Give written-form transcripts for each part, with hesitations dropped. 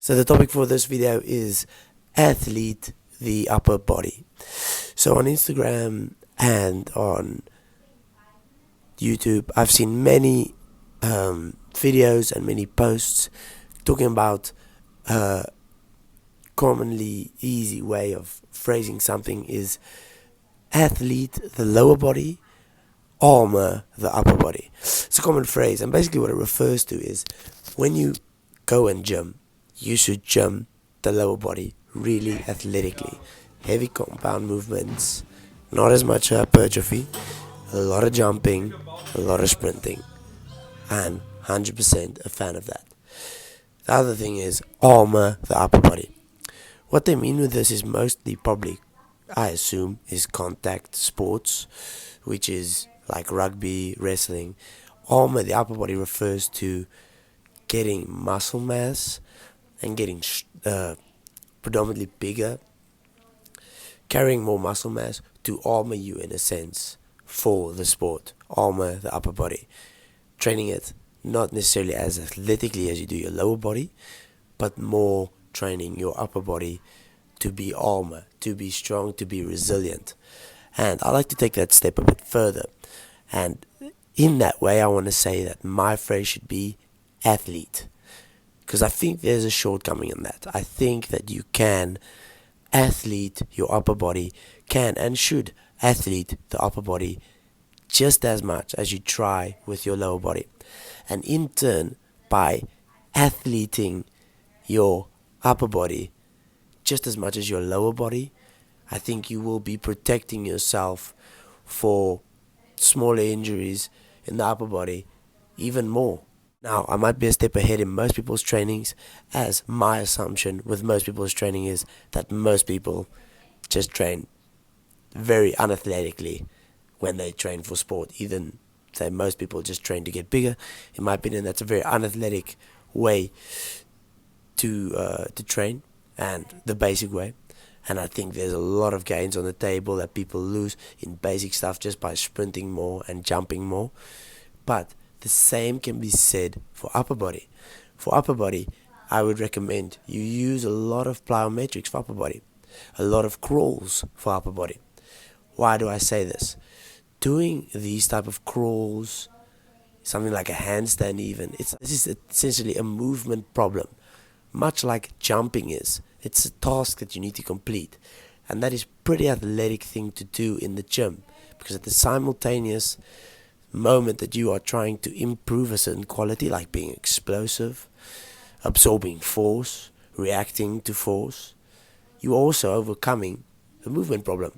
So the topic for this video is athlete the upper body. So on Instagram and on YouTube, I've seen many videos and many posts talking about a commonly easy way of phrasing something is athlete the lower body, armor the upper body. It's a common phrase, and basically what it refers to is when you go and gym, you should gym the lower body really athletically. Heavy compound movements, not as much hypertrophy, a lot of jumping, a lot of sprinting, and 100% a fan of that. The other thing is armor the upper body. What they mean with this is mostly probably, I assume, is contact sports, which is like rugby, wrestling. Armor the upper body refers to getting muscle mass and getting predominantly bigger, carrying more muscle mass to armor you in a sense for the sport. Armor the upper body, training it not necessarily as athletically as you do your lower body, but more training your upper body to be armor, to be strong, to be resilient. And I like to take that step a bit further, and in that way I want to say that my phrase should be athlete, because I think there's a shortcoming in that. I think that you can athlete your upper body, can and should athlete the upper body just as much as you try with your lower body. And in turn, by athleting your upper body just as much as your lower body, I think you will be protecting yourself for smaller injuries in the upper body even more. Now, I might be a step ahead in most people's trainings, as my assumption with most people's training is that most people just train very unathletically when they train for sport. Even say most people just train to get bigger. In my opinion, that's a very unathletic way to train, and the basic way. And I think there's a lot of gains on the table that people lose in basic stuff just by sprinting more and jumping more. But the same can be said for upper body. For upper body, I would recommend you use a lot of plyometrics for upper body, a lot of crawls for upper body. Why do I say this? Doing these type of crawls, something like a handstand even, this is essentially a movement problem, much like jumping is. It's a task that you need to complete, and that is pretty athletic thing to do in the gym, because at the simultaneous moment that you are trying to improve a certain quality, like being explosive, absorbing force, reacting to force, you are also overcoming the movement problem.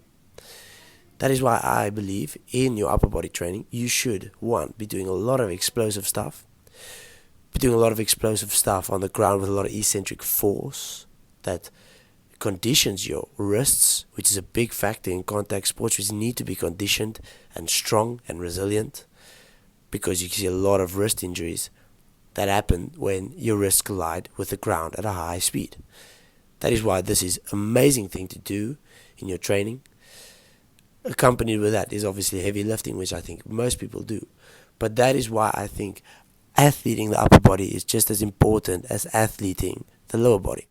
That is why I believe in your upper body training, you should, one, be doing a lot of explosive stuff, on the ground with a lot of eccentric force that conditions your wrists, which is a big factor in contact sports, which need to be conditioned and strong and resilient, because you see a lot of wrist injuries that happen when your wrists collide with the ground at a high speed. That is why this is an amazing thing to do in your training. Accompanied with that is obviously heavy lifting, which I think most people do. But that is why I think athleting the upper body is just as important as athleting the lower body.